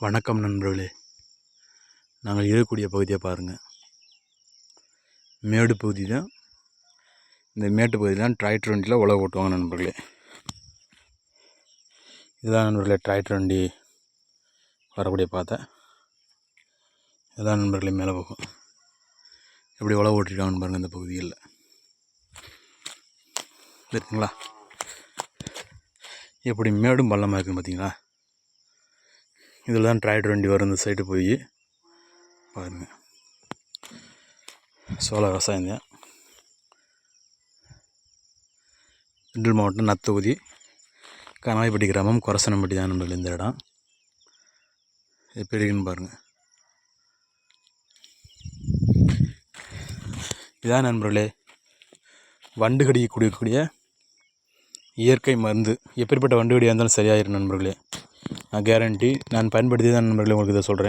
வணக்கம் நண்பர்களே. நாங்கள் இருக்கக்கூடிய பகுதியை பாருங்கள். மேடு பகுதி தான். இந்த மேட்டு பகுதி தான் டிராக்டர் வண்டியில் உழவு ஓட்டுவாங்க நண்பர்களே. இதுதான் நண்பர்களே டிராக்டர் வண்டி வரக்கூடிய பாதை. இதுதான் நண்பர்களே மேலே போகும். எப்படி உழவு ஓட்டிருக்காங்கன்னு பாருங்கள். இந்த பகுதியில் இருக்குங்களா, எப்படி மேடும் பள்ளமாக இருக்குன்னு பார்த்தீங்களா. இதில் தான் டிராக்டர் வண்டி வரும். இந்த சைடு போய் பாருங்கள். சோள விவசாயம் தான். திண்டுக்கல் மாவட்டம் நத்தொகுதி கனாய்பட்டி கிராமம் கொரசனம்பட்டி தான் நண்பர்கள் இந்த இடம். எப்படி இருக்குன்னு பாருங்கள். இதான் நண்பர்களே வண்டு கடிக்கு குடிக்கக்கூடிய இயற்கை மருந்து. எப்படிப்பட்ட வண்டு கடியாக இருந்தாலும் சரியாயிரும் நண்பர்களே. நான் கேரண்டி. நான் பயன்படுத்தி தான் நண்பர்களே உங்களுக்கு இதை சொல்கிறேன்.